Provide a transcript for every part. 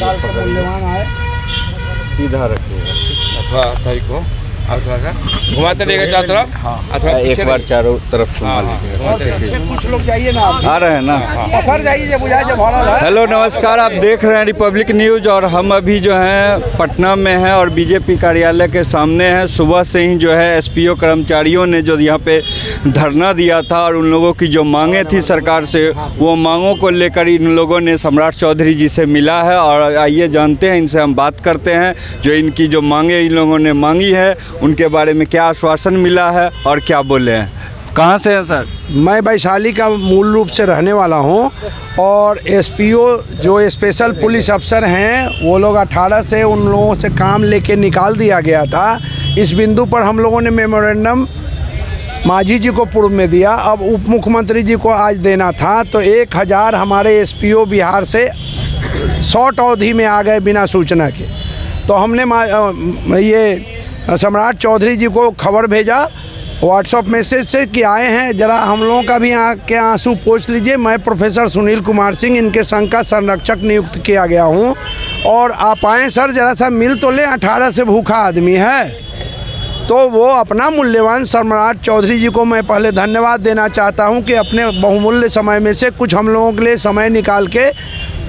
साल का मूल्यवान है। सीधा रखिएगा। अथवा तारीख को आप थोड़ा सा घुमाते रहेगा चारों तरफ। अथवा एक बार चारों तरफ घुमा लीजिएगा। कुछ लोग जाइए ना, आ रहे हैं ना। सर जाइए जब बुझाए जब भरल है। हेलो नमस्कार, आप देख रहे हैं रिपब्लिक न्यूज़ और हम अभी जो हैं पटना में हैं और बीजेपी कार्यालय के सामने हैं। सुबह से ही जो है एसपीओ कर्मचारियों ने जो यहाँ पे धरना दिया था और उन लोगों की जो मांगें थी सरकार से, वो मांगों को लेकर इन लोगों ने सम्राट चौधरी जी से मिला है। और आइए जानते हैं, इनसे हम बात करते हैं जो इनकी जो मांगें इन लोगों ने मांगी है उनके बारे में, क्या आश्वासन मिला है और क्या बोले हैं। कहाँ से हैं सर? मैं वैशाली का मूल रूप से रहने वाला हूँ और एसपीओ जो स्पेशल पुलिस अफसर हैं वो लोग 18 से उन लोगों से काम लेके निकाल दिया गया था। इस बिंदु पर हम लोगों ने मेमोरेंडम मांझी जी को पूर्व में दिया, अब उप मुख्यमंत्री जी को आज देना था। तो 1000 हमारे एसपीओ बिहार से शॉर्ट अवधि में आ गए बिना सूचना के। तो हमने ये सम्राट चौधरी जी को खबर भेजा व्हाट्सएप मैसेज से कि आए हैं, ज़रा हम लोगों का भी के आंसू पोंछ लीजिए। मैं प्रोफेसर सुनील कुमार सिंह इनके संघ का संरक्षक नियुक्त किया गया हूं और आप आएँ सर, ज़रा सा मिल तो लें, 18 से भूखा आदमी है। तो वो अपना मूल्यवान सम्राट चौधरी जी को मैं पहले धन्यवाद देना चाहता हूं कि अपने बहुमूल्य समय में से कुछ हम लोगों के लिए समय निकाल के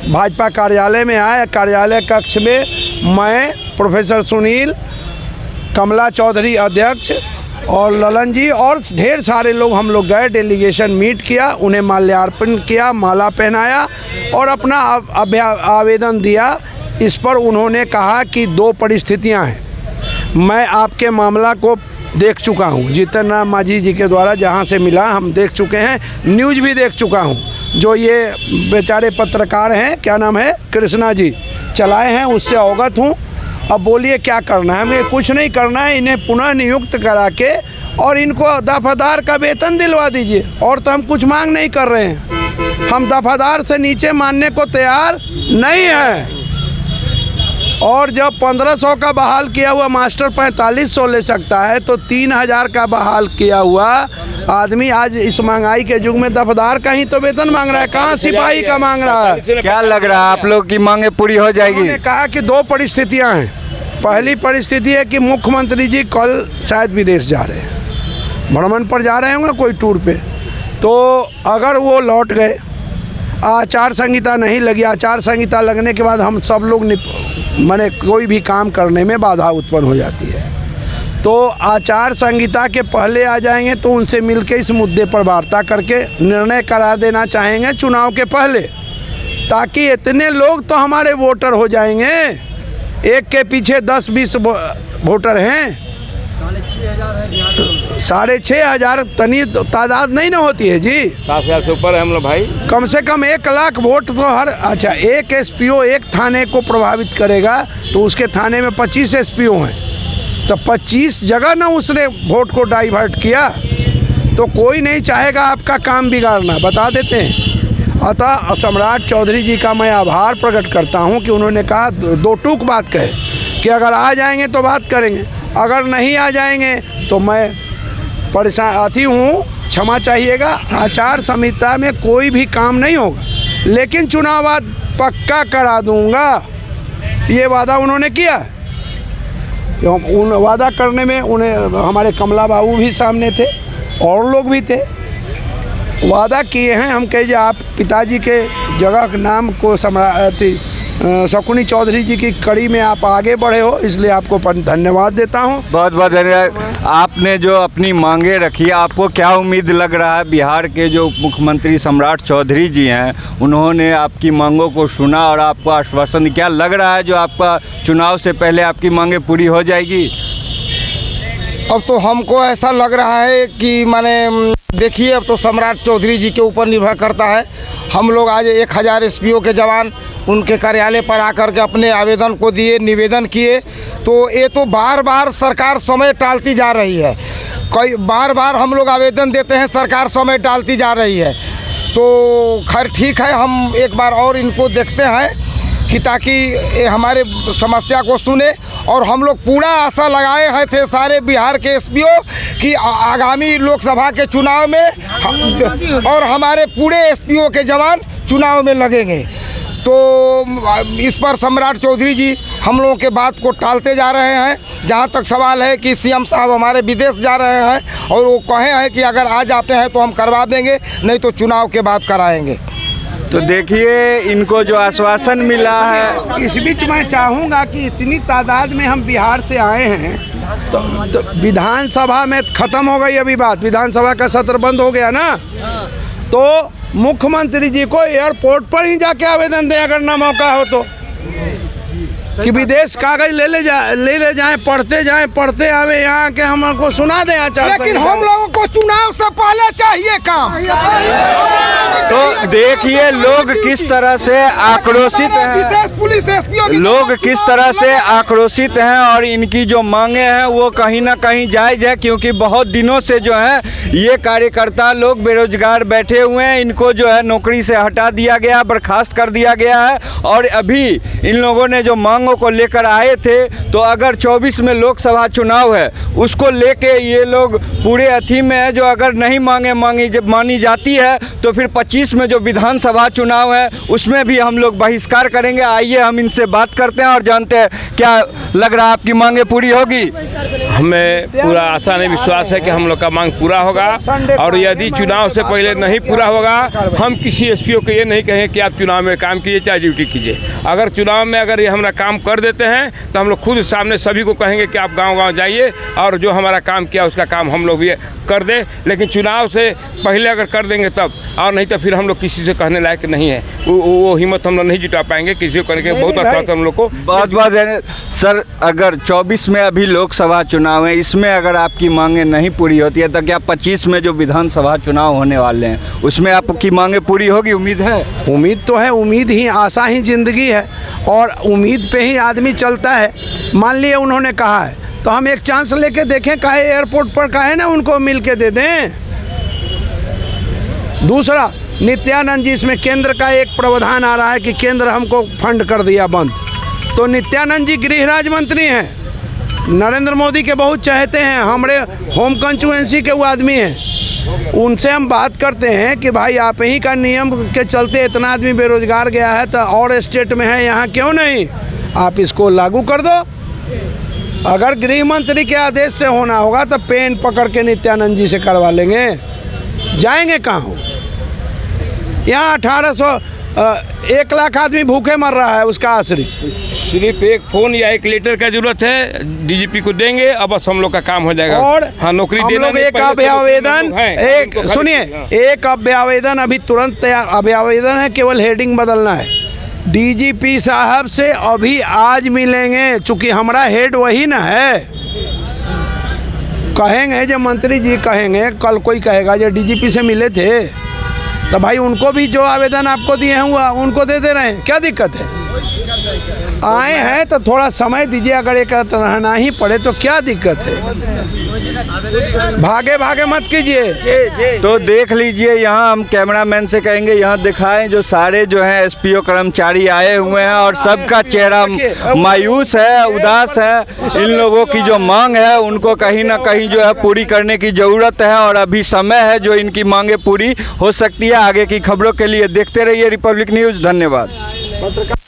भाजपा कार्यालय में आए। कार्यालय कक्ष में मैं, प्रोफेसर सुनील, कमला चौधरी अध्यक्ष और ललन जी और ढेर सारे लोग हम लोग गए, डेलीगेशन मीट किया, उन्हें माल्यार्पण किया, माला पहनाया और अपना आवेदन दिया। इस पर उन्होंने कहा कि 2 परिस्थितियां हैं। मैं आपके मामला को देख चुका हूं, जितना मांझी जी के द्वारा जहां से मिला हम देख चुके हैं, न्यूज़ भी देख चुका हूं। जो ये बेचारे पत्रकार हैं, क्या नाम है, कृष्णा जी चलाए हैं, उससे अवगत हूँ। अब बोलिए क्या करना है? हमें कुछ नहीं करना है, इन्हें पुनः नियुक्त करा के और इनको दफादार का वेतन दिलवा दीजिए। और तो हम कुछ मांग नहीं कर रहे हैं, हम दफादार से नीचे मानने को तैयार नहीं हैं। और जब 1500 का बहाल किया हुआ मास्टर 4500 ले सकता है, तो 3000 का बहाल किया हुआ आदमी आज इस महंगाई के युग में दफादार का ही तो वेतन मांग रहा है, कहाँ सिपाही का मांग रहा है। क्या लग रहा है आप लोग की मांगे पूरी हो जाएगी? उन्होंने कहा कि 2 परिस्थितियां हैं। पहली परिस्थिति है कि मुख्यमंत्री जी कल शायद विदेश जा रहे हैं, भ्रमण पर जा रहे होंगे कोई टूर पे। तो अगर वो लौट गए, आचार संहिता नहीं लगी, आचार संहिता लगने के बाद हम सब लोग माने कोई भी काम करने में बाधा उत्पन्न हो जाती है। तो आचार संहिता के पहले आ जाएंगे तो उनसे मिलके इस मुद्दे पर वार्ता करके निर्णय करा देना चाहेंगे चुनाव के पहले, ताकि इतने लोग तो हमारे वोटर हो जाएंगे। एक के पीछे 10-20 वोटर हैं, 6500 तनी तादाद नहीं ना होती है जी, 7000 से ऊपर है हम लोग भाई। कम से कम 1 लाख वोट तो हर, अच्छा एक एसपीओ एक थाने को प्रभावित करेगा, तो उसके थाने में 25 एसपीओ हैं, तो 25 जगह ना उसने वोट को डाइवर्ट किया। तो कोई नहीं चाहेगा आपका काम बिगाड़ना, बता देते हैं। अतः सम्राट चौधरी जी का मैं आभार प्रकट करता हूं कि उन्होंने कहा, 2 टूक बात कहे कि अगर आ जाएंगे तो बात करेंगे, अगर नहीं आ जाएंगे तो मैं परेशान हूँ, क्षमा चाहिएगा। आचार संहिता में कोई भी काम नहीं होगा, लेकिन चुनाव पक्का करा दूंगा, ये वादा उन्होंने किया। उन वादा करने में उन्हें हमारे कमला बाबू भी सामने थे और लोग भी थे, वादा किए हैं। हम कहे आप पिताजी के जगह के नाम को शकुनी चौधरी जी की कड़ी में आप आगे बढ़े हो, इसलिए आपको धन्यवाद देता हूं। बहुत बहुत धन्यवाद। आपने जो अपनी मांगे रखी, आपको क्या उम्मीद लग रहा है? बिहार के जो मुख्यमंत्री सम्राट चौधरी जी हैं, उन्होंने आपकी मांगों को सुना और आपको आश्वासन, क्या लग रहा है जो आपका चुनाव से पहले आपकी मांगे पूरी हो जाएगी? अब तो हमको ऐसा लग रहा है कि माने देखिए, अब तो सम्राट चौधरी जी के ऊपर निर्भर करता है। हम लोग आज 1000 एसपीओ के जवान उनके कार्यालय पर आकर के अपने आवेदन को दिए, निवेदन किए, तो ये तो बार बार सरकार समय टालती जा रही है। कई बार हम लोग आवेदन देते हैं, सरकार समय टालती जा रही है। तो खैर ठीक है, हम एक बार और इनको देखते हैं कि ताकि ये हमारे समस्या को सुने। और हम लोग पूरा आशा लगाए हैं थे सारे बिहार के एसपीओ कि आगामी लोकसभा के चुनाव में और हमारे पूरे एसपीओ के जवान चुनाव में लगेंगे। तो इस पर सम्राट चौधरी जी हम लोगों के बात को टालते जा रहे हैं। जहाँ तक सवाल है कि सीएम साहब हमारे विदेश जा रहे हैं और वो कहे हैं कि अगर आ जाते हैं तो हम करवा देंगे, नहीं तो चुनाव के बाद कराएंगे। तो देखिए इनको जो आश्वासन मिला है, इस बीच मैं चाहूँगा कि इतनी तादाद में हम बिहार से आए हैं तो विधानसभा में ख़त्म हो गई अभी बात, विधानसभा का सत्र बंद हो गया ना, तो मुख्यमंत्री जी को एयरपोर्ट पर ही जाके आवेदन दें अगर ना मौका हो तो, कि विदेश कागज ले जाएं, पढ़ते आवे यहाँ के हमको सुना दें आचार। लेकिन हम लोगों को चुनाव से पहले चाहिए काम। तो देखिए लोग किस तरह से आक्रोशित हैं, विशेष पुलिस एसपीओ लोग किस तरह से आक्रोशित हैं और इनकी जो मांगे हैं वो कहीं ना कहीं जायज़ है, क्योंकि बहुत दिनों से जो है ये कार्यकर्ता लोग बेरोजगार बैठे हुए हैं। इनको जो है नौकरी से हटा दिया गया, बर्खास्त कर दिया गया है। और अभी इन लोगों ने जो मांगों को लेकर आए थे, तो अगर 24 में लोकसभा चुनाव है उसको लेके ये लोग पूरे अथी में है। जो अगर नहीं मानी जाती है तो फिर 25 में जो विधानसभा चुनाव है उसमें भी हम लोग बहिष्कार करेंगे। आइए हम इनसे बात करते हैं और जानते हैं क्या लग रहा है आपकी मांगे पूरी होगी। हमें पूरा आशा नहीं विश्वास है कि हम लोग का मांग पूरा होगा, और यदि चुनाव से पहले नहीं पूरा होगा, हम किसी एसपीओ को ये नहीं कहें कि आप चुनाव में काम कीजिए चाहे ड्यूटी कीजिए। अगर चुनाव में अगर ये हमारा काम कर देते हैं तो हम लोग खुद सामने सभी को कहेंगे कि आप गांव-गांव जाइए और जो हमारा काम किया उसका काम हम लोग भी कर दें। लेकिन चुनाव से पहले अगर कर देंगे तब, और नहीं तो फिर हम लोग किसी से कहने लायक नहीं है, वो हिम्मत हम लोग नहीं जुटा पाएंगे किसी को करके। बहुत अच्छा हम लोग को बहुत है सर। अगर 24 में अभी लोकसभा चुनाव है, इसमें अगर आपकी मांगे नहीं पूरी होती है तो क्या 25 में जो विधानसभा चुनाव होने वाले हैं उसमें आपकी मांगे पूरी होगी? उम्मीद है? उम्मीद तो है, उम्मीद ही आशा ही ज़िंदगी है और उम्मीद पे ही आदमी चलता है। मान लिए उन्होंने कहा है तो हम एक चांस लेके देखें, काहे एयरपोर्ट पर काहे ना उनको मिल के दे दें। दूसरा, नित्यानंद जी, इसमें केंद्र का एक प्रावधान आ रहा है कि केंद्र हमको फंड कर दिया बंद। तो नित्यानंद जी गृह राज्य मंत्री हैं, नरेंद्र मोदी के बहुत चाहते हैं, हमारे होम कंस्टिट्यूएंसी के वो आदमी हैं। उनसे हम बात करते हैं कि भाई आप ही का नियम के चलते इतना आदमी बेरोजगार गया है, तो और स्टेट में है, यहाँ क्यों नहीं? आप इसको लागू कर दो। अगर गृह मंत्री के आदेश से होना होगा तो पेन पकड़ के नित्यानंद जी से करवा लेंगे। जाएंगे कहाँ हो? यहाँ 1 लाख आदमी भूखे मर रहा है, उसका आश्रित। सिर्फ एक फ़ोन या एक लेटर का जरूरत है, डीजीपी को देंगे, अब बस हम लोग का काम हो जाएगा। और हाँ, नौकरी देना हम लोग एक अभ्यावेदन, एक सुनिए, एक अभ्यावेदन अभी तुरंत तैयार, अभ्यावेदन है, केवल हेडिंग बदलना है। डीजीपी साहब से अभी आज मिलेंगे, चूँकि हमारा हेड वही ना है। कहेंगे जब मंत्री जी कहेंगे, कल कोई कहेगा जो डीजीपी से मिले थे, तो भाई उनको भी जो आवेदन आपको दिए हैं उनको दे रहे हैं, क्या दिक्कत है? आए हैं तो थोड़ा समय दीजिए, अगर एक रहना ही पड़े तो क्या दिक्कत है? भागे भागे मत कीजिए। तो देख लीजिए, यहाँ हम कैमरामैन से कहेंगे यहाँ दिखाएं, जो सारे जो हैं एसपीओ कर्मचारी आए हुए हैं और सबका चेहरा मायूस है, उदास है। इन लोगों की जो मांग है उनको कहीं ना कहीं जो है पूरी करने की ज़रूरत है, और अभी समय है जो इनकी मांगे पूरी हो सकती है। आगे की खबरों के लिए देखते रहिए रिपब्लिक न्यूज़। धन्यवाद।